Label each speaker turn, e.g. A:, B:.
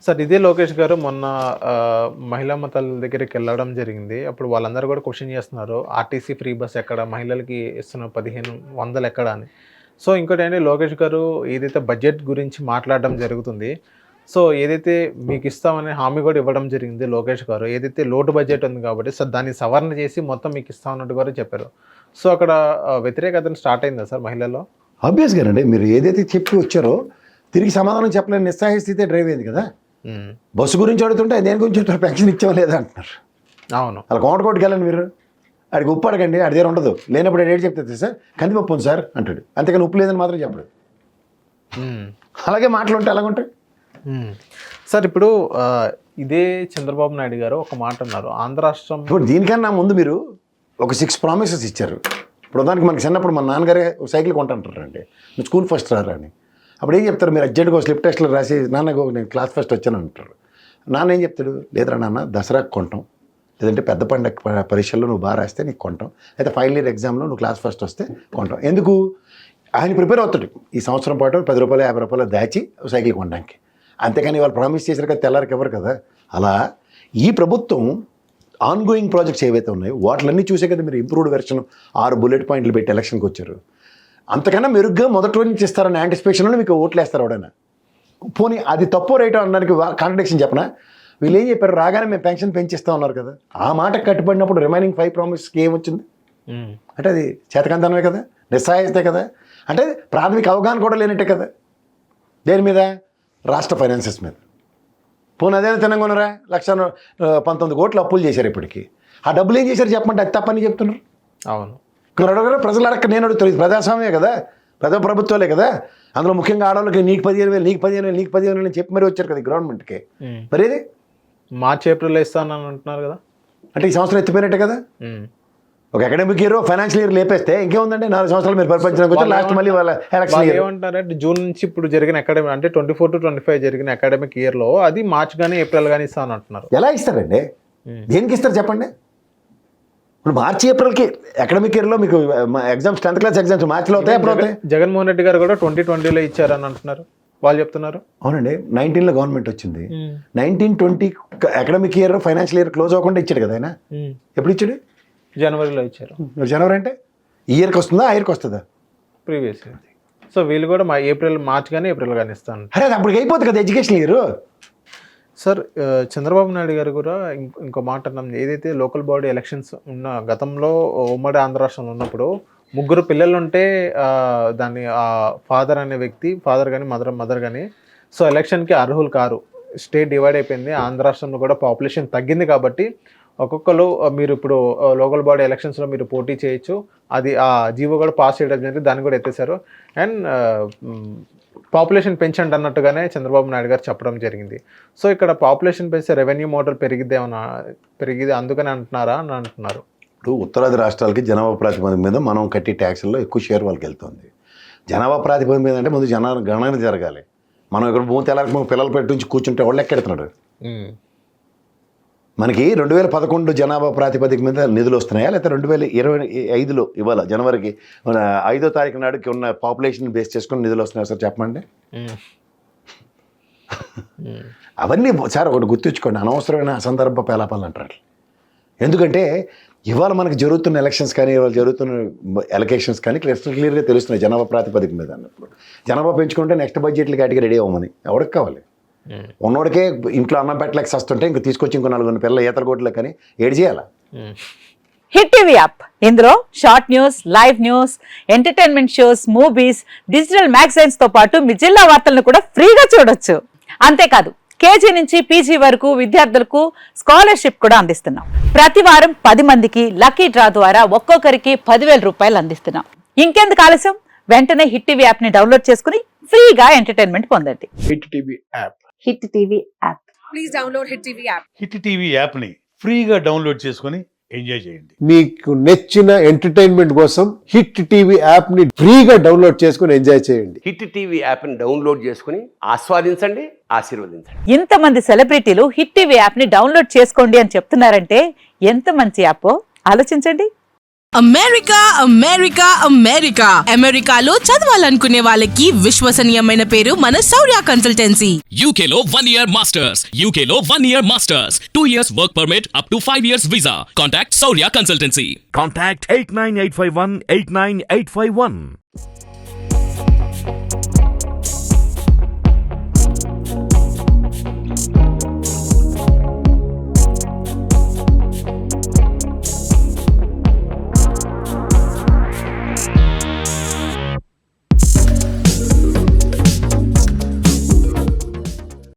A: Sir ఇదే లోకేష్ గారు మొన్న మహిళా మతాల దగ్గరికి వెళ్ళడం జరిగింది. అప్పుడు వాళ్ళందరూ కూడా క్వెషన్ చేస్తున్నారు. ఆర్టీసీ ఫ్రీ బస్ ఎక్కడ? మహిళలకి ఇస్తున్న 1500 ఎక్కడ అని. సో ఇంకోటేంటి లోకేష్ గారు ఏదైతే బడ్జెట్ గురించి మాట్లాడడం జరుగుతుంది. సో ఏదైతే మీకు ఇస్తామనే హామీ కూడా ఇవ్వడం జరిగింది లోకేష్ గారు. ఏదైతే లోటు బడ్జెట్ ఉంది కాబట్టి సో దాన్ని సవరణ చేసి మొత్తం మీకు ఇస్తామన్నట్టు కూడా చెప్పారు. సో అక్కడ వ్యతిరేకత స్టార్ట్ అయిందా సార్ మహిళల్లో?
B: ఆబ్వియస్గానండి, మీరు ఏదైతే చెప్పి వచ్చారో తిరిగి సమాధానం చెప్పలేని నిస్సహాయ స్థితి డ్రైవ్ అయింది కదా. బస్సు గురించి అడుగుతుంటే దేని గురించి పెన్షన్ ఇచ్చాం లేదా అంటున్నారు.
A: అవును,
B: అలా కోటకోటికి వెళ్ళండి మీరు, ఆడికి ఉప్పు అడగండి, ఆడి దగ్గర ఉండదు. లేనప్పుడు ఏడు చెప్తుంది సార్ కందిపప్పు ఉంది సార్ అంటాడు, అంతేకాని ఉప్పు లేదని మాత్రం చెప్పడు. అలాగే మాటలు ఉంటాయి, అలాగుంటాయి.
A: సార్ ఇప్పుడు ఇదే చంద్రబాబు నాయుడు గారు ఒక మాట అన్నారు, ఆంధ్ర రాష్ట్రం.
B: ఇప్పుడు దీనికన్నా ముందు మీరు ఒక 6 ప్రామిసెస్ ఇచ్చారు. ఇప్పుడు దానికి మనకి చిన్నప్పుడు మన నాన్నగారే సైకిల్ కొంటుంటారండి, నువ్వు స్కూల్ ఫస్ట్ రారా అని. అప్పుడు ఏం చెప్తారు, మీరు అర్జెంట్గా స్లిప్ టెస్ట్లో రాసి నాన్నకు నేను క్లాస్ ఫస్ట్ వచ్చాను అంటారు. నాన్న ఏం చెప్తాడు, లేదురా నాన్న దసరాకు కొంటాం, లేదంటే పెద్ద పండుగ పరీక్షల్లో నువ్వు బాగా రాస్తే నీకు కొంటాం, అయితే ఫైనల్ ఇయర్ ఎగ్జామ్లో నువ్వు క్లాస్ ఫస్ట్ వస్తే కొంటాం. ఎందుకు ఆయన ప్రిపేర్ అవుతాడు ఈ సంవత్సరం పాటు 10 రూపాయలు 50 రూపాయలు దాచి సైకిల్ కొనడానికి. అంతేకాని వాళ్ళు ప్రామిస్ చేశారు కదా తెల్లారికి ఎవరు కదా. అలా ఈ ప్రభుత్వం ఆన్గోయింగ్ ప్రాజెక్ట్స్ ఏవైతే ఉన్నాయో వాటిలన్నీ చూసే కదా మీరు ఇంప్రూవ్డ్ వెర్షన్ 6 బుల్లెట్ పాయింట్లు పెట్టి ఎలక్షన్కి వచ్చారు. అంతకన్నా మెరుగ్గా మొదటి రోజు నుంచి ఇస్తారని యాంటిసిపేషన్లో మీకు ఓట్లు వేస్తారు ఎవడైనా. పోనీ అది తప్పో రైటో అనడానికి కాంట్రడిక్షన్ చెప్పనా, వీళ్ళు ఏం చెప్పారు, రాగానే మేము పెన్షన్ పెంచిస్తా ఉన్నారు కదా. ఆ మాటకు కట్టుబడినప్పుడు రిమైనింగ్ 5 ప్రామిసెస్కి ఏమొచ్చింది అంటే అది చేతకంతనమే కదా, నిస్సహాయతే కదా, అంటే ప్రాథమిక అవగాహన కూడా లేనట్టే కదా. దేని మీద, రాష్ట్ర ఫైనాన్సెస్ మీద. పోనీ అదేనా తినగొనరా 1,19 కోట్లు అప్పులు చేశారు ఇప్పటికీ. ఆ డబ్బులు ఏం చేశారు చెప్పమంటే అది తప్పని చెప్తున్నారు.
A: అవును,
B: ఇక్కడ అడగరా ప్రజలు అడగ, నేను అడుగుతాను, ఇది ప్రజాస్వామ్యమే కదా, ప్రభుత్వాలే కదా. అందులో ముఖ్యంగా ఆడవాళ్ళకి నీకు 15,000 నీకు 15,000 నీకు 15,000 చెప్పి మరీ వచ్చారు కదా గవర్నమెంట్కి. మరి ఏది
A: మార్చి ఏప్రిల్లో ఇస్తానని అంటున్నారు కదా,
B: అంటే ఈ సంవత్సరం ఎత్తిపోయినట్టే కదా. ఒక అకాడమిక్ ఇయర్ ఫైనాన్షియల్ ఇయర్ లేపేస్తే ఇంకేముందండి, 4 సంవత్సరాలు మీరు పరిపాలించడానికి వచ్చి లాస్ట్ మళ్ళీ వాళ్ళ ఎలక్షన్ ఇయర్.
A: ఏమంటారంటే జూన్ నుంచి ఇప్పుడు జరిగిన అకాడమిక్ అంటే 24 to 25 జరిగిన అకాడమిక్ ఇయర్లో అది మార్చ్ కానీ ఏప్రిల్ కానీ ఇస్తాను అంటున్నారు.
B: ఎలా ఇస్తారండి, దేనికి ఇస్తారు చెప్పండి. ఇప్పుడు మార్చి ఏప్రిల్కి అకాడమిక్ ఇయర్లో మీకు ఎగ్జామ్స్ 10th క్లాస్ ఎగ్జామ్స్ మార్చిలో అవుతాయి, ఎప్పుడు అవుతాయి.
A: జగన్మోహన్ రెడ్డి గారు కూడా 2020లో ఇచ్చారని అంటున్నారు వాళ్ళు చెప్తున్నారు.
B: అవునండి, 19లో గవర్నమెంట్ వచ్చింది, 19-20 academic year financial year close అవ్వకుండా ఇచ్చాడు కదా ఆయన. ఎప్పుడు ఇచ్చాడు,
A: జనవరిలో ఇచ్చారు.
B: జనవరి అంటే ఈ ఇయర్కి వస్తుందా ఆ ఇయర్కి వస్తుందా,
A: ప్రీవియస్ ఇయర్. సో వీళ్ళు కూడా మార్చ్ కానీ ఏప్రిల్ కానీ ఇస్తాను.
B: అరే అప్పటికి అయిపోతుంది కదా education year.
A: Sir Chandrababu Naidu గారు కూడా ఇంకో మాట అన్నాం, ఏదైతే లోకల్ బాడీ ఎలక్షన్స్ ఉన్న గతంలో ఉమ్మడి ఆంధ్ర రాష్ట్రంలో ఉన్నప్పుడు 3 పిల్లలు ఉంటే దాన్ని ఫాదర్ అనే వ్యక్తి, ఫాదర్ కానీ మదర్ కానీ సో ఎలక్షన్కి అర్హులు కారు. స్టేట్ డివైడ్ అయిపోయింది, ఆంధ్ర రాష్ట్రంలో కూడా పాపులేషన్ తగ్గింది కాబట్టి ఒక్కొక్కరు మీరు ఇప్పుడు లోకల్ బాడీ ఎలక్షన్స్లో మీరు పోటీ చేయొచ్చు, అది ఆ జీవో కూడా పాస్ చేయడం జరిగింది, దాన్ని కూడా ఎత్తేసారు. అండ్ పాపులేషన్ పెంచండి అన్నట్టుగానే చంద్రబాబు నాయుడు గారు చెప్పడం జరిగింది. సో ఇక్కడ పాపులేషన్ పెంచే రెవెన్యూ మోడల్ పెరిగితే అందుకని అంటున్నారా అని అంటున్నారు.
B: ఇప్పుడు ఉత్తరాది రాష్ట్రాలకి జనాభా ప్రాతిపదిక మీద మనం కట్టే ట్యాక్స్లో ఎక్కువ షేర్ వాళ్ళకి వెళ్తుంది. జనాభా ప్రాతిపదిక మీద అంటే ముందు గణన జరగాలి. మనం ఇక్కడ భూమి తెల్లారికి పిల్లలు పెట్టి కూర్చుంటే వాళ్ళు ఎక్కెడుతున్నాడు. మనకి 2011 జనాభా ప్రాతిపదిక మీద నిధులు వస్తున్నాయా, లేకపోతే 2025లో ఇవాళ జనవరికి 5వ తారీఖు నాడుకి ఉన్న పాపులేషన్ బేస్ చేసుకుని నిధులు వస్తున్నాయా సార్ చెప్పండి. అవన్నీ సార్ ఒకటి గుర్తుంచుకోండి, అనవసరమైన అసందర్భ పేలాపాలు అంటారు. ఎందుకంటే ఇవాళ మనకు జరుగుతున్న ఎలక్షన్స్ కానీ ఇవాళ జరుగుతున్న ఎలక్షన్స్ కానీ క్లియర్గా తెలుస్తున్నాయి జనాభా ప్రాతిపదిక మీద అన్నప్పుడు. జనాభా పెంచుకుంటే నెక్స్ట్ బడ్జెట్లకి వాటికి రెడీ అవ్వమని ఎవరికి కావాలి. ఉన్నోడికే ఇంట్లో అన్నం పెట్టలేక వస్తుంటే ఇంక తీసుకొచ్చి ఇంకో 4 పిల్లల ఈతల కోట్లకు కానీ ఏడు చేయాలా.
C: హిట్ టీవీ యాప్, ఇందులో short news, live news, entertainment shows, movies, digital magazines తో పాటు మీ జిల్లా వార్తలను కూడా ఫ్రీగా చూడొచ్చు. అంతేకాదు కేజీ నుంచి పీజీ వరకు విద్యార్థులకు స్కాలర్షిప్ కూడా అందిస్తున్నాం. ప్రతి వారం 10 మందికి లక్కీ డ్రా ద్వారా ఒక్కొక్కరికి 10,000 రూపాయలు అందిస్తున్నాం. ఇంకెందుకు ఆలస్యం, వెంటనే హిట్ టీవీ యాప్ ని డౌన్లోడ్ చేసుకుని ఫ్రీగా ఎంటర్టైన్మెంట్ పొందండి.
A: Hit TV app.
C: Hit TV app.
D: Please download hit TV app.
E: Hit TV యాప్ని ఫ్రీగా డౌన్లోడ్ చేసుకొని ఎంజాయ్ చేయండి.
F: మీకు నచ్చిన ఎంటర్టైన్మెంట్ కోసం హిట్ టీవీ యాప్ ని ఫ్రీగా డౌన్లోడ్ చేసుకొని ఎంజాయ్ చేయండి.
G: హిట్ టీవీ యాప్ ని డౌన్లోడ్ చేసుకుని ఆస్వాదించండి, ఆశీర్వదించండి.
C: ఇంతమంది సెలబ్రిటీలు హిట్ టీవీ యాప్ ని డౌన్లోడ్ చేసుకోండి అని చెప్తున్నారంటే ఎంత మంచి యాప్ ఆలోచించండి.
H: అమెరికా అమెరికా అమెరికా అమెరికాలో చదవాలనుకునే వాళ్ళకి విశ్వసనీయమైన పేరు మన శౌర్య consultancy.
I: UK Law 1 Year Masters. UK Law 1 Year Masters. 2 years work permit up to 5 years visa. Contact Saurya Consultancy.
J: Contact 89851 89851.